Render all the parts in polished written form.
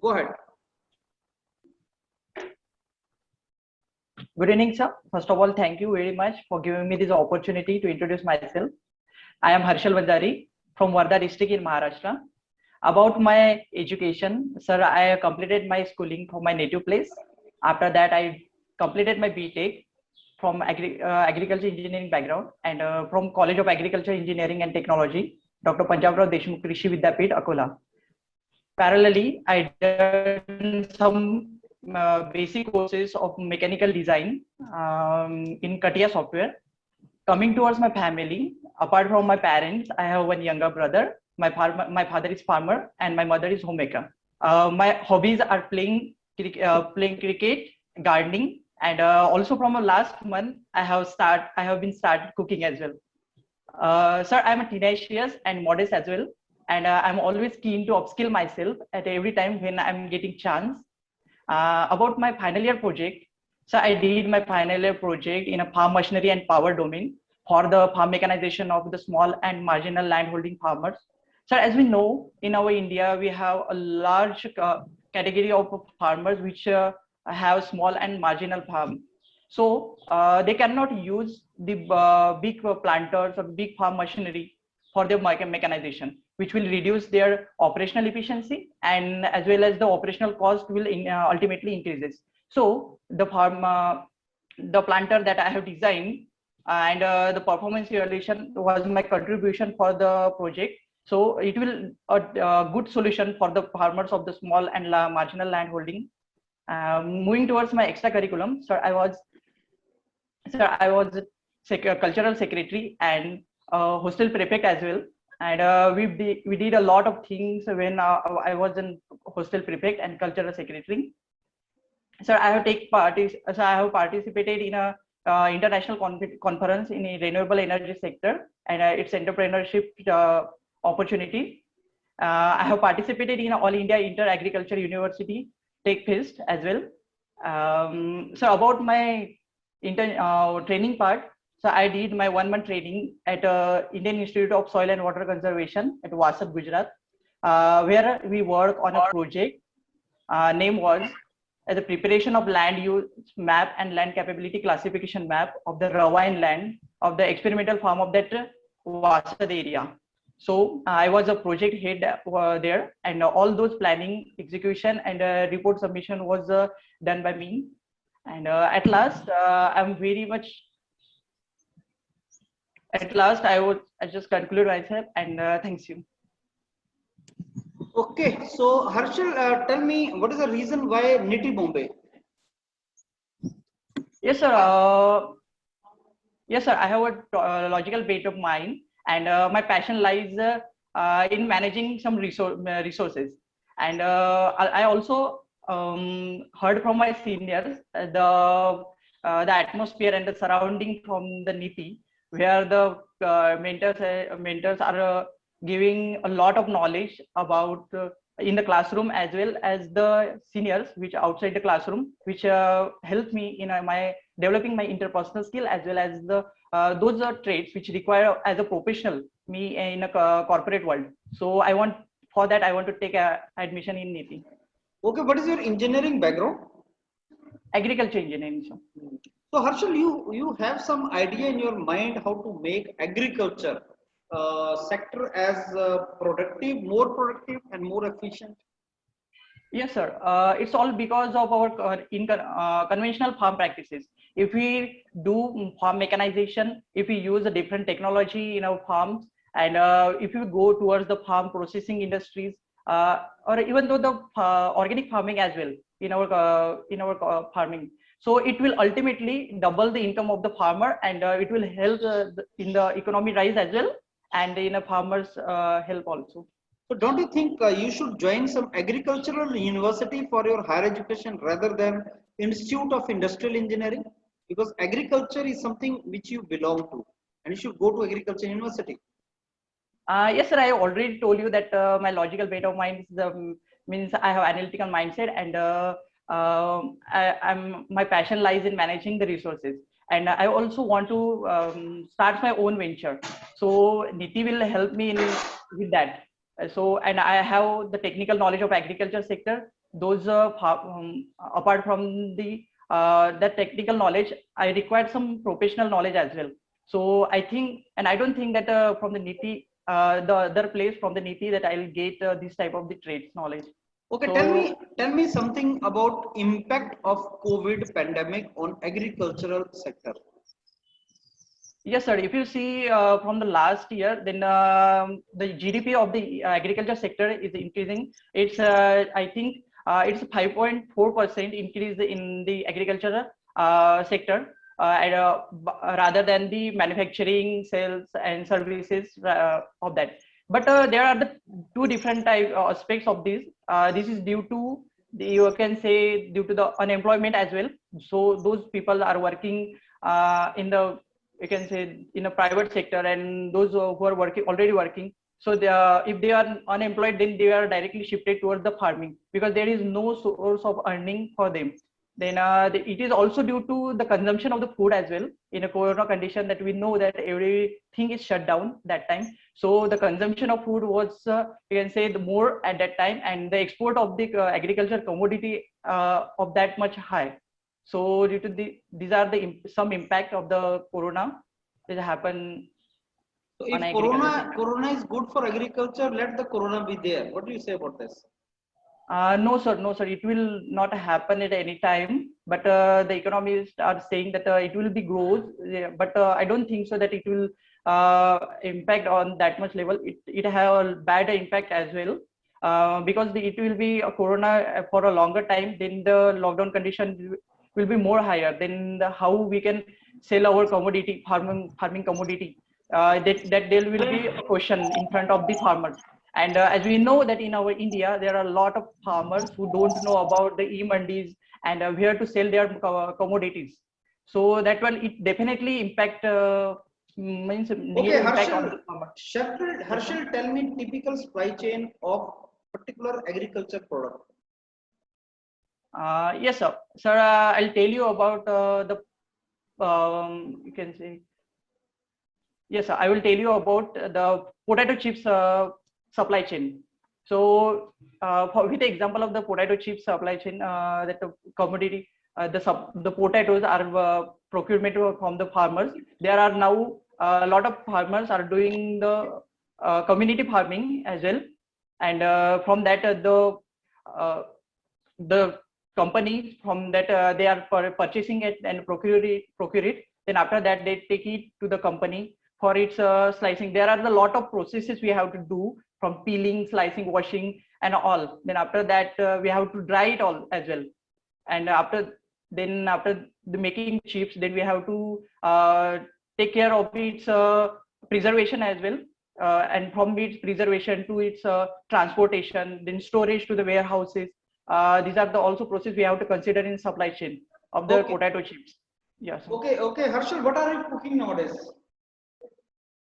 Go ahead. Good evening, sir. First of all, thank you very much for giving me this opportunity to introduce myself. I am Harshal Bandari from Wardha district in Maharashtra. About my education, sir, I completed my schooling from my native place. After that, I completed my B.Tech from agriculture engineering background and from College of Agriculture Engineering and Technology, Dr. Panjabrao Deshmukh Krishi Vidyapith, Akola. Parallelly, I did some basic courses of mechanical design in CATIA software. Coming towards my family, apart from my parents, I have one younger brother. My father is farmer and my mother is homemaker. My hobbies are playing cricket, gardening, and also from last month I have been started cooking as well. Sir, I'm a tenacious and modest as well, and I'm always keen to upskill myself at every time when I'm getting chance. About my final year project, so I did my final year project in a farm machinery and power domain for the farm mechanization of the small and marginal landholding farmers. So as we know, in our India, we have a large category of farmers which have small and marginal farm. So they cannot use the big planters or big farm machinery for their mechanization, which will reduce their operational efficiency and as well as the operational cost will ultimately increases. So the planter that I have designed and the performance evaluation was my contribution for the project. So it will a good solution for the farmers of the small and marginal land holding. Moving towards my extra curriculum, sir, I was cultural secretary and hostel prefect as well. And we did a lot of things when I was in hostel prefect and cultural secretary. So I have participated in a international conference in a renewable energy sector and its entrepreneurship opportunity. I have participated in All India Inter Agriculture University Tech Fest as well. So about my training part, so I did my 1 month training at Indian Institute of Soil and Water Conservation at Vasat, Gujarat, where we work on a project. Name was the preparation of land use map and land capability classification map of the ravine land of the experimental farm of that Vasat area. So I was a project head there, and all those planning, execution, and report submission was done by me. And at last, I'm very much. At last, I just conclude myself, and thanks you. Okay, so Harshal, tell me what is the reason why NITIE Bombay? Yes, sir. Yes, sir. I have a logical bent of mind, and my passion lies in managing some resources. And I also heard from my seniors the atmosphere and the surrounding from the NITI, where the mentors are giving a lot of knowledge about in the classroom as well as the seniors which outside the classroom, which help me in my developing my interpersonal skill as well as the those are traits which require as a professional me in a corporate world. So I want to take admission in NITI. Okay, what is your engineering background? Agriculture engineering, sir. So Harshal, you have some idea in your mind how to make agriculture sector as more productive and more efficient? Yes, sir. It's all because of our conventional farm practices. If we do farm mechanization, if we use a different technology in our farms, and if you go towards the farm processing industries, or even though the organic farming as well in our farming, so it will ultimately double the income of the farmer, and it will help in the economy rise as well, and in a farmer's help also. So don't you think you should join some agricultural university for your higher education rather than Institute of Industrial Engineering? Because agriculture is something which you belong to, and you should go to agriculture university. Yes, sir. I already told you that my logical bent of mind is means I have analytical mindset, and my passion lies in managing the resources. And I also want to start my own venture. So NITI will help me with that. So, and I have the technical knowledge of agriculture sector. those apart from the technical knowledge, I required some professional knowledge as well. So I think, and I don't think that from the NITIE, the other place from the NITIE that I'll get this type of the trades knowledge. Okay, So, tell me something about impact of COVID pandemic on agricultural sector. yes, sir. If you see from the last year, then the GDP of the agriculture sector is increasing. It's I think it's 5.4% increase in the agriculture sector, rather than the manufacturing, sales, and services of that. But there are the two different type aspects of this. This is due to you can say due to the unemployment as well. So those people are working in the, you can say, in a private sector, and those who are working already working, so they are, if they are unemployed, then they are directly shifted towards the farming because there is no source of earning for them. Then it is also due to the consumption of the food as well. In a corona condition that we know that everything is shut down that time, so the consumption of food was you can say the more at that time, and the export of the agriculture commodity of that much high. So due to these are the some impact of the corona that happened So on if agriculture. corona is good for agriculture, let the corona be there. What do you say about this? No, sir, no, sir. It will not happen at any time. But the economists are saying that it will be growth. Yeah, but I don't think so that it will impact on that much level. It have a bad impact as well, because it will be a corona for a longer time. Then the lockdown condition will be more higher. Then how we can sell our commodity, farming commodity. That there will be a question in front of the farmers. And as we know that in our India, there are a lot of farmers who don't know about the e-mandis and where to sell their commodities. So that will it definitely impact means Okay, negative impact on the farmer. Harshal, tell me typical supply chain of particular agriculture product. Yes, sir. Sir, I'll tell you about the you can say. Yes, sir. I will tell you about the potato chips supply chain. So, with the example of the potato chips supply chain, that the commodity, the potatoes are procurement from the farmers. There are now a lot of farmers are doing the community farming as well, and from that the company from that they are purchasing it and procure it. Then after that they take it to the company for its slicing. There are a lot of processes we have to do, from peeling, slicing, washing, and all. Then after that we have to dry it all as well. And after the making chips, then we have to take care of its preservation as well. And from its preservation to its transportation, then storage to the warehouses. These are the also process we have to consider in supply chain of the potato chips. Yes. Okay, Harshal, what are you cooking nowadays?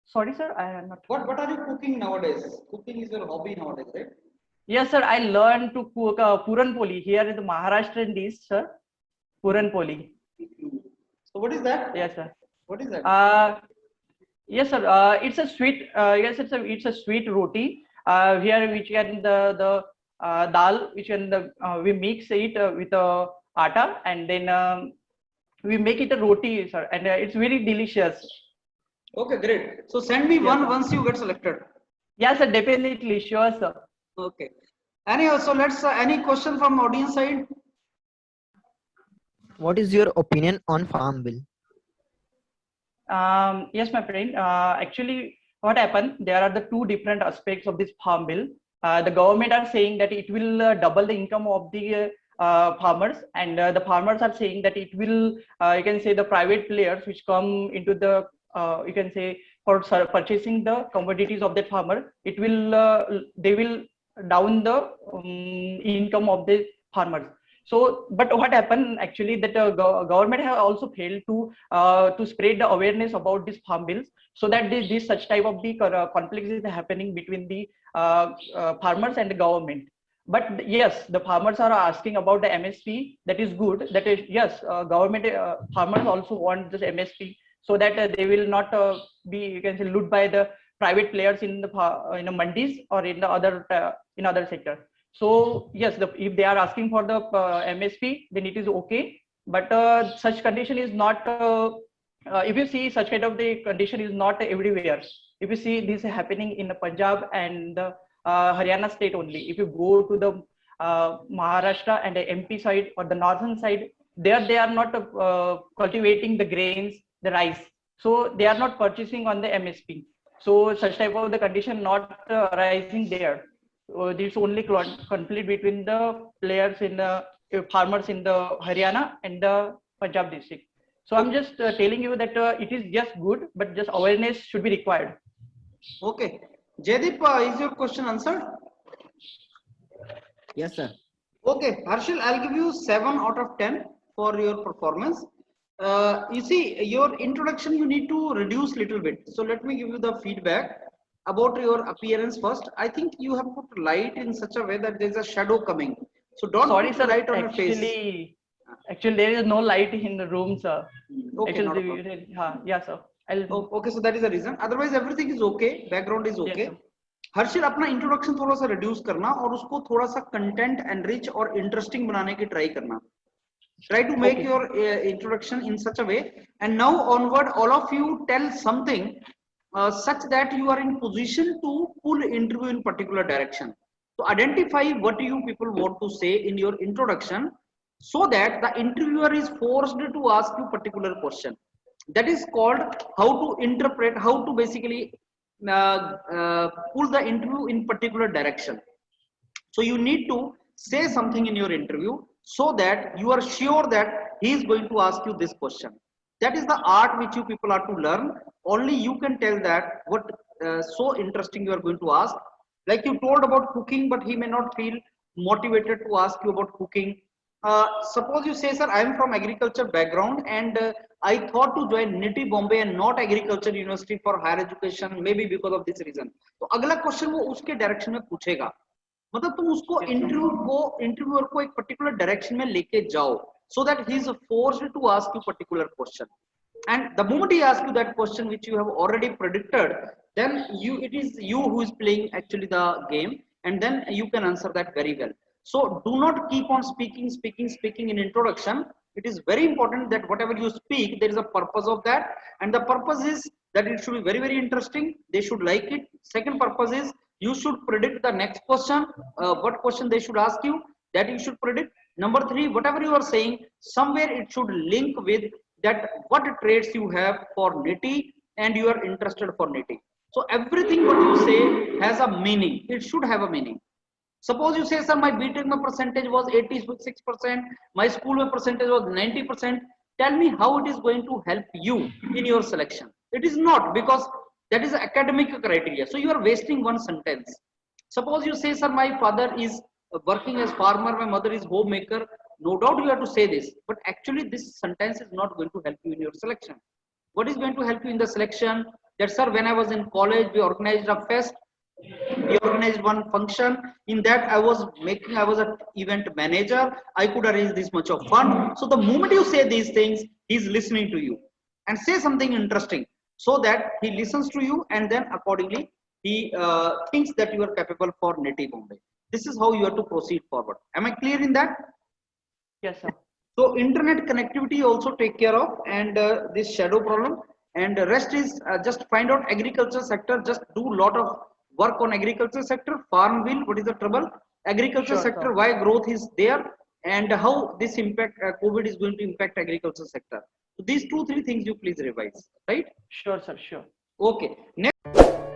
Sorry, sir, I am not. What are you cooking nowadays? Cooking is your hobby nowadays, right? Yes, sir. I learned to cook puran poli here in the Maharashtrian dish, sir. Puran poli. So what is that? Yes, sir. What is that? Yes, sir. It's a sweet. Yes, it's a sweet roti. Here which can the dal, which can we mix it with atta, and then we make it a roti, sir, and it's very delicious. Okay, great. So send me one once you get selected. Yes, sir, definitely, sure, sir. Okay. Anyhow, so let's any question from audience side? What is your opinion on Farm Bill? Yes, my friend. Actually, what happened? There are the two different aspects of this Farm Bill. The government are saying that it will double the income of the farmers, and the farmers are saying that it will, you can say, the private players which come into the, you can say, for purchasing the commodities of that farmer, it will, they will down the income of the farmers. So, but what happened actually that government have also failed to spread the awareness about these farm bills, so that this such type of the conflicts is happening between the farmers and the government. But yes, the farmers are asking about the MSP. That is good. That is, yes, government farmers also want this MSP, so that they will not be, you can say, loot by the private players in the mandis or in the other sector. So yes, if they are asking for the MSP, then it is okay. But such condition is not. If you see such kind of the condition is not everywhere. If you see this happening in Punjab and Haryana state only. If you go to the Maharashtra and the MP side or the northern side, there they are not cultivating the grains, the rice. So they are not purchasing on the MSP. So such type of the condition not arising there. So this only conflict between the players in the farmers in the Haryana and the Punjab district. So I'm just telling you that it is just good, but just awareness should be required. Okay. Jaideep, is your question answered? Yes, sir. Okay, Harshil, I'll give you 7 out of 10 for your performance. You see, your introduction you need to reduce little bit. So let me give you the feedback about your appearance first. I think you have put light in such a way that there's a shadow coming. So don't Sorry, put sir. light on your face. Actually, there is no light in the room, sir. Okay, not a Actually, problem. yeah, sir. Okay, so that is the reason. Otherwise, everything is okay. Background is okay. Yes, Harsil अपना introduction थोड़ा सा reduce करना और उसको थोड़ा सा content enrich और interesting बनाने की ट्राई करना. Try to make your introduction in such a way, and now onward all of you tell something such that you are in position to pull interview in particular direction. So identify what you people want to say in your introduction so that the interviewer is forced to ask you particular question. That is called how to interpret, how to basically pull the interview in particular direction. So you need to say something in your interview so that you are sure that he is going to ask you this question. That is the art which you people are to learn. Only you can tell that what so interesting you are going to ask. Like you told about cooking, but he may not feel motivated to ask you about cooking. Suppose you say, sir, I am from agriculture background and I thought to join NITIE Bombay and not agriculture university for higher education, maybe because of this reason. तो अगला question वो उसके direction में पूछेगा. मतलब तुम उसको interviewer को एक पर्टिकुलर डायरेक्शन में लेके जाओ so that he is forced to ask you particular question, and the moment he asks you that question which you have already predicted, then it is you who is playing actually the game, and then you can answer that very well. So do not keep on speaking in introduction. It is very important that whatever you speak, there is a purpose of that, and the purpose is that it should be very, very interesting. They should like it. Second purpose is you should predict the next question, what question they should ask you, that you should predict. Number 3, whatever you are saying, somewhere it should link with that what traits you have for NITI and you are interested for NITI. So everything what you say has a meaning. It should have a meaning. Suppose you say, sir, my B.Tech percentage was 86%, my school percentage was 90%. Tell me how it is going to help you in your selection. It is not, because that is academic criteria. So you are wasting one sentence. Suppose you say, sir, my father is working as farmer, my mother is homemaker. No doubt you have to say this, but actually this sentence is not going to help you in your selection. What is going to help you in the selection? That, sir, when I was in college, we organized a fest. We organized one function. In that, I was an event manager. I could arrange this much of fund. So the moment you say these things, he's listening to you. And say something interesting so that he listens to you, and then accordingly he thinks that you are capable for NITIE Bombay. This is how you have to proceed forward. Am I clear in that? Yes, sir. So internet connectivity also take care of, and this shadow problem, and the rest is just find out agriculture sector. Just do lot of work on agriculture sector. Farm bill, what is the trouble? Agriculture sector, sir. Why growth is there, and how this impact COVID is going to impact agriculture sector. So these 2-3 things you please revise, right? Sure, sir. Sure. Okay. Next.